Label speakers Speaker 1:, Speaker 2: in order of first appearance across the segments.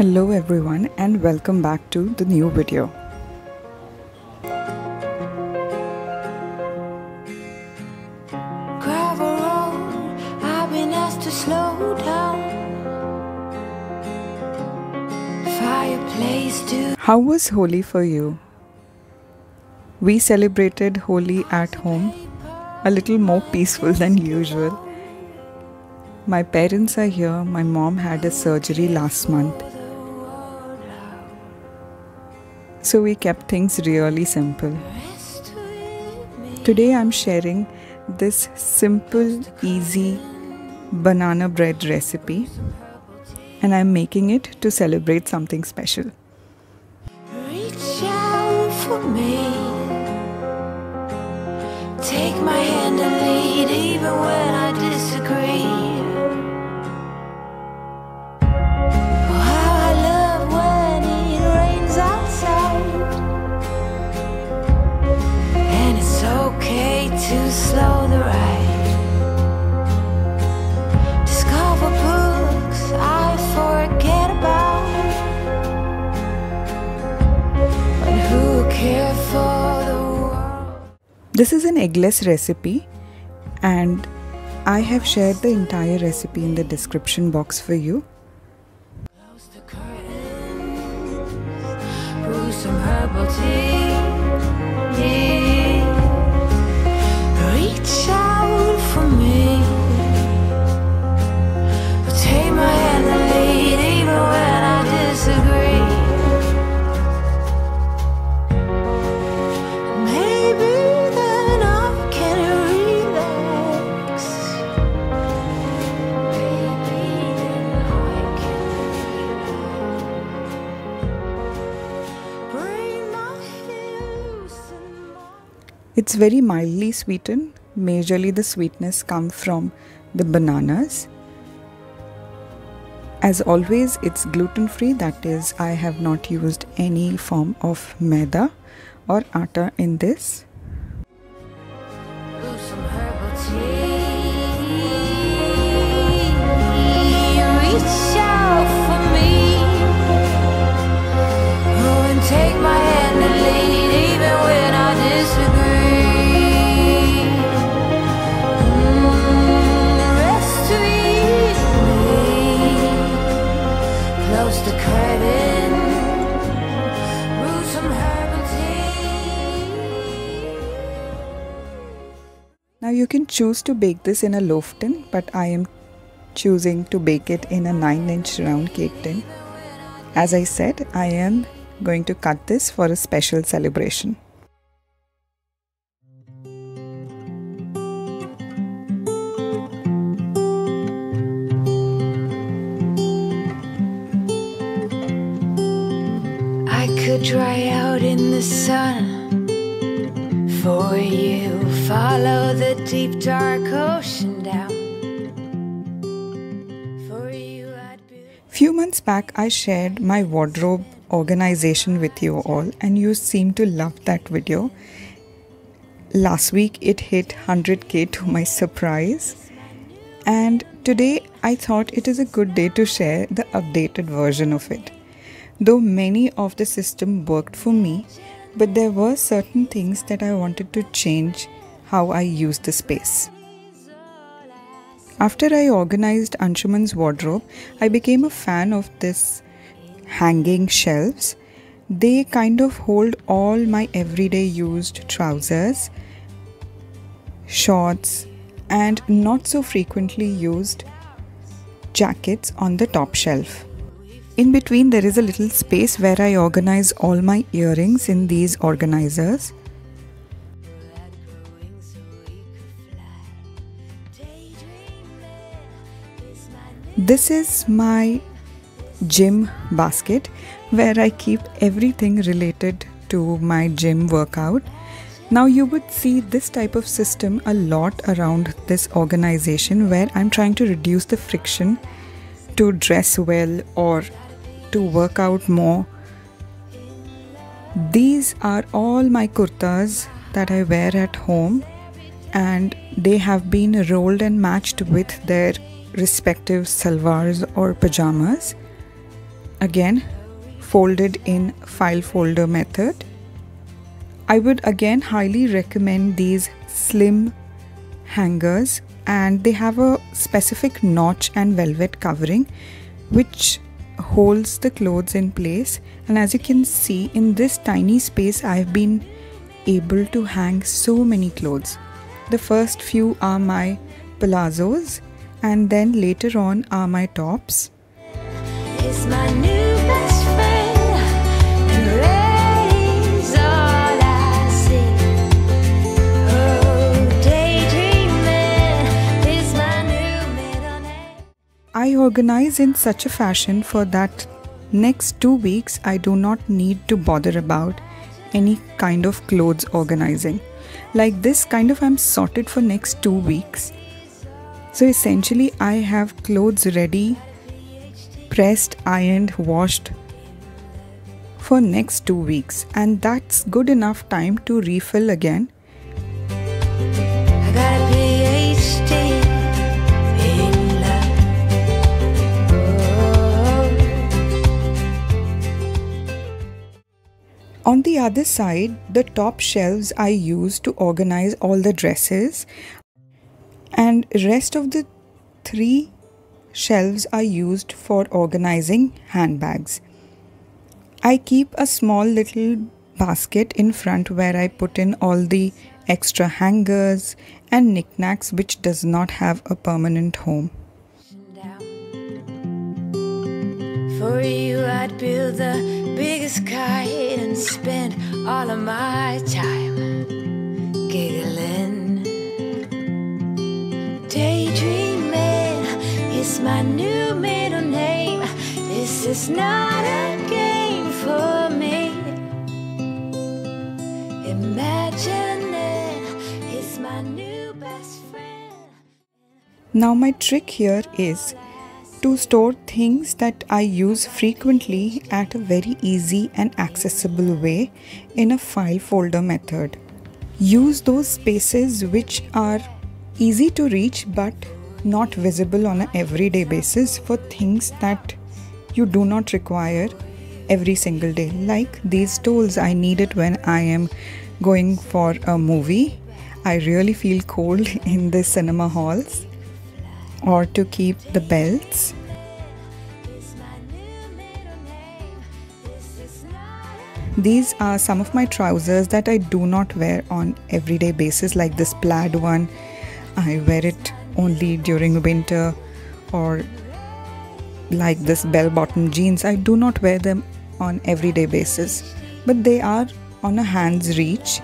Speaker 1: Hello everyone and welcome back to the new video.
Speaker 2: Gravel road, I've been asked to slow down. Fireplace to
Speaker 1: How was Holi for you? We celebrated Holi at home, a little more peaceful than usual. My parents are here. My mom had a surgery last month. So we kept things really simple. Today I'm sharing this simple, easy banana bread recipe, and I'm making it to celebrate something special.
Speaker 2: reach out for me. Take my hand and lead even when I disagree. Oh, how I love when it rains outside. And it's okay to slow the ride. Discover books I forget about. But who care for the world?
Speaker 1: This is an eggless recipe, and I have shared the entire recipe in the description box for you.
Speaker 2: Close the curtains, brew some herbal tea. Reach out for me. Take my hand and lead even when I disagree. Maybe then I can relax. Maybe then I can relax. Bring my hips and my
Speaker 1: It's very mildly sweetened. Majorly the sweetness comes from the bananas. As always, it's gluten-free, that is, I have not used any form of maida or atta in this.
Speaker 2: brew some herbal tea. Reach out for me. Oh, and take my hand and lead even when I disagree. Rest with me. Close the curtain. Brew some herbal tea.
Speaker 1: Now you can choose to bake this in a loaf tin, but I am choosing to bake it in a 9-inch round cake tin. As I said, I am going to cut this for a special celebration.
Speaker 2: I could dry out in the sun for you. Follow the deep dark ocean down. For you, I'd be.
Speaker 1: Few months back, I shared my wardrobe organization with you all, and you seem to love that video. Last week, it hit 100k to my surprise. And today, I thought it is a good day to share the updated version of it. Though many of the system worked for me, but there were certain things that I wanted to change how I use the space. After I organized Anshuman's wardrobe, I became a fan of this hanging shelves. They kind of hold all my everyday used trousers, shorts, and not so frequently used jackets on the top shelf. In between, there is a little space where I organize all my earrings in these organizers. This is my gym basket where I keep everything related to my gym workout. Now you would see this type of system a lot around this organization, where I'm trying to reduce the friction to dress well or to work out more. These are all my kurtas that I wear at home, and they have been rolled and matched with their respective salwars or pajamas. again folded in file folder method. I would again highly recommend these slim hangers, and they have a specific notch and velvet covering which holds the clothes in place. And as you can see, in this tiny space I've been able to hang so many clothes. The first few are my palazzos, and then later on are my tops.
Speaker 2: It's my new best friend, and rain's all I see. Oh, daydreaming is my new middle name.
Speaker 1: I organize in such a fashion for that next 2 weeks I do not need to bother about any kind of clothes organizing. Like this kind of I'm sorted for next 2 weeks. So essentially I have clothes ready, pressed, ironed, washed for next 2 weeks, and that's good enough time to refill again.
Speaker 2: I got a PhD in love.
Speaker 1: On the other side, the top shelves I use to organize all the dresses, and rest of the 3 shelves are used for organizing handbags. I keep a small little basket in front where I put in all the extra hangers and knickknacks which does not have a permanent home.
Speaker 2: For you I'd build the biggest kite and spend all of my time giggling. Daydreaming is my new middle name. This is not a game for me. Imagining is my new best friend.
Speaker 1: Now my trick here is to store things that I use frequently at a very easy and accessible way in a file folder method. Use those spaces which are easy to reach but not visible on an everyday basis for things that you do not require every single day. Like these stoles, I need it when I am going for a movie. I really feel cold in the cinema halls. Or to keep the belts. These are some of my trousers that I do not wear on everyday basis, like this plaid one. I wear it only during winter, or like this bell-bottom jeans. I do not wear them on everyday basis, but they are on a hand's reach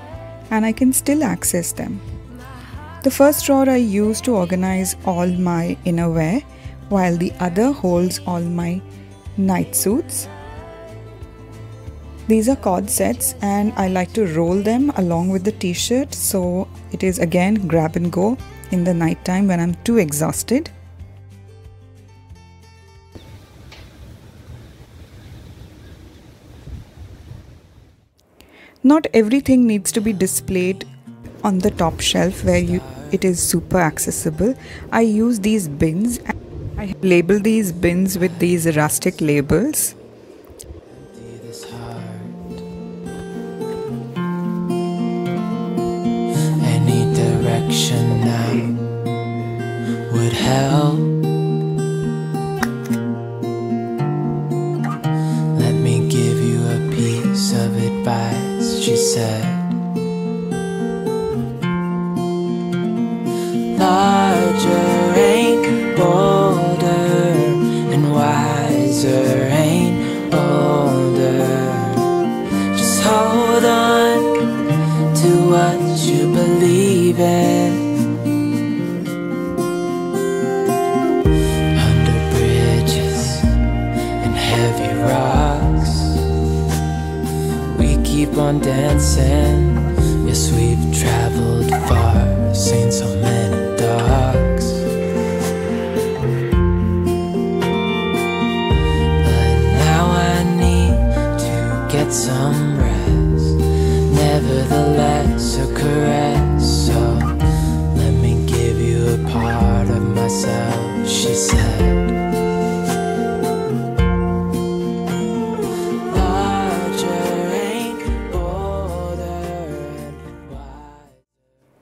Speaker 1: and I can still access them. The first drawer I use to organize all my innerwear, while the other holds all my night suits. These are cord sets and I like to roll them along with the t-shirt, so it is again grab and go in the night time when I'm too exhausted. Not everything needs to be displayed on the top shelf where it is super accessible. I use these bins. I label these bins with these rustic labels.
Speaker 3: Any direction now would help. Let me give you a piece of advice, she said. Larger ain't bolder, and wiser ain't older. Just hold on to what you believe in. Under bridges and heavy rocks, we keep on dancing. Yes, we've traveled far, seen so many dogs. But now I need to get some rest. Nevertheless, a caress. So let me give you a part of myself, she said.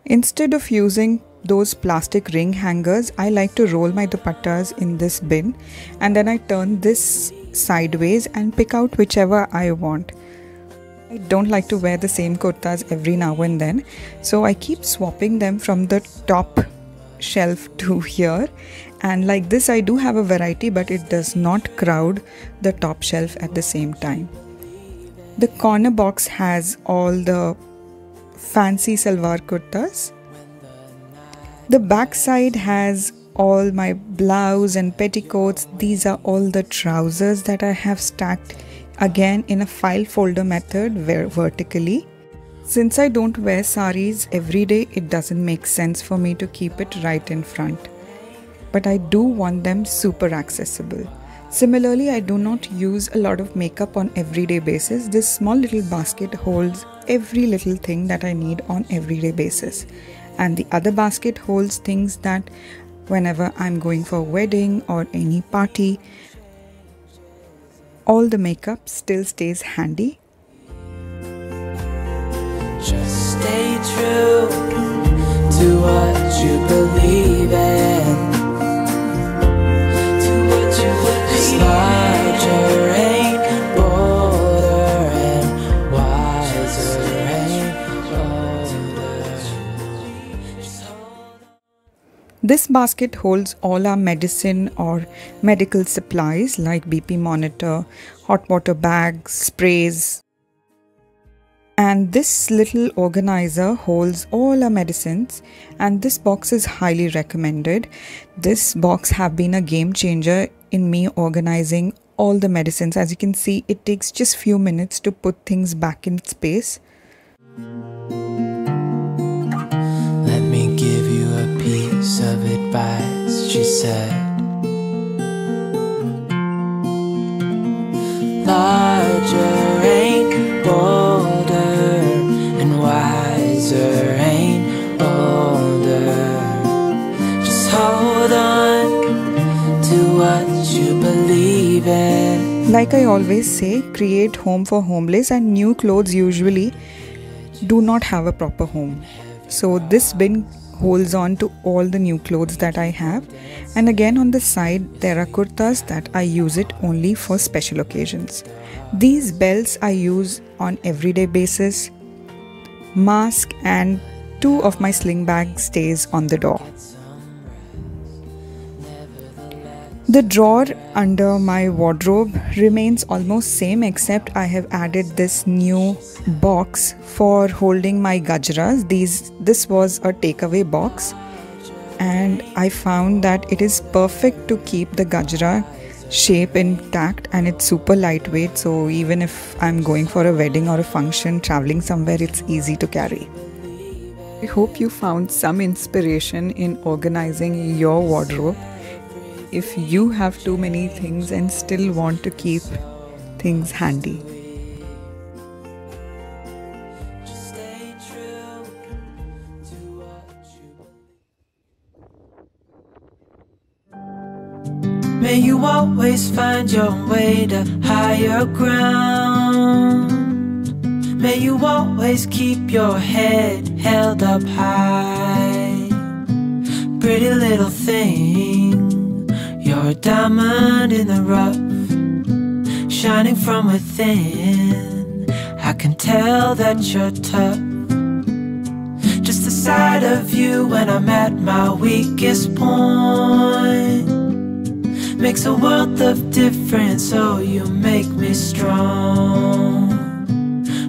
Speaker 1: Instead of using those plastic ring hangers, I like to roll my dupattas in this bin, and then I turn this sideways and pick out whichever I want. I don't like to wear the same kurtas every now and then, so I keep swapping them from the top shelf to here, and like this I do have a variety, but it does not crowd the top shelf at the same time. The corner box has all the fancy salwar kurtas. The back side has all my blouse and petticoats. These are all the trousers that I have stacked again in a file folder method vertically. Since I don't wear saris every day, it doesn't make sense for me to keep it right in front. But I do want them super accessible. Similarly, I do not use a lot of makeup on everyday basis. This small little basket holds every little thing that I need on everyday basis. And the other basket holds things that whenever I'm going for a wedding or any party, all the makeup still stays handy.
Speaker 3: Just stay true to what you believe in. To what you believe in. Larger ain't bolder and wiser ain't older.
Speaker 1: This basket holds all our medicine or medical supplies like BP monitor, hot water bags, sprays. And this little organizer holds all our medicines, and this box is highly recommended. This box have been a game changer in me organizing all the medicines. As you can see, it takes just few minutes to put things back in space.
Speaker 3: Let me give you a piece of advice, she said. Larger ain't bolder and wiser ain't older. Just hold on to what you believe in.
Speaker 1: Like I always say, create home for homeless, and new clothes usually do not have a proper home. So this bin holds on to all the new clothes that I have. And again on the side there are kurtas that I use it only for special occasions. These belts I use on everyday basis. Mask and 2 of my sling bag stays on the door. The drawer under my wardrobe remains almost same, except I have added this new box for holding my gajras. This was a takeaway box, and I found that it is perfect to keep the gajra shape intact, and it's super lightweight, so even if I'm going for a wedding or a function, traveling somewhere, it's easy to carry. I hope you found some inspiration in organizing your wardrobe. If you have too many things and still want to keep things handy.
Speaker 3: May you always find your way to higher ground. May you always keep your head held up high. Pretty little thing, you're a diamond in the rough, shining from within. I can tell that you're tough. Just the sight of you when I'm at my weakest point makes a world of difference, so you make me strong.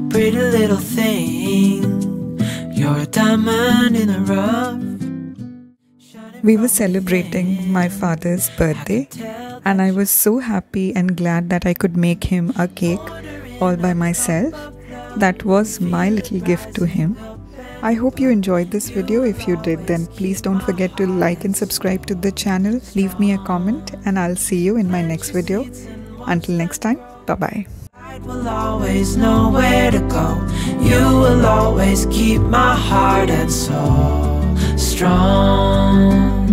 Speaker 3: Pretty little thing, you're a diamond in the rough.
Speaker 1: We were celebrating my father's birthday, and I was so happy and glad that I could make him a cake all by myself. That was my little gift to him. I hope you enjoyed this video. If you did, then please don't forget to like and subscribe to the channel. Leave me a comment and I'll see you in my next video. Until next time, bye-bye.
Speaker 3: I will always know where to go. You will always keep my heart and soul strong.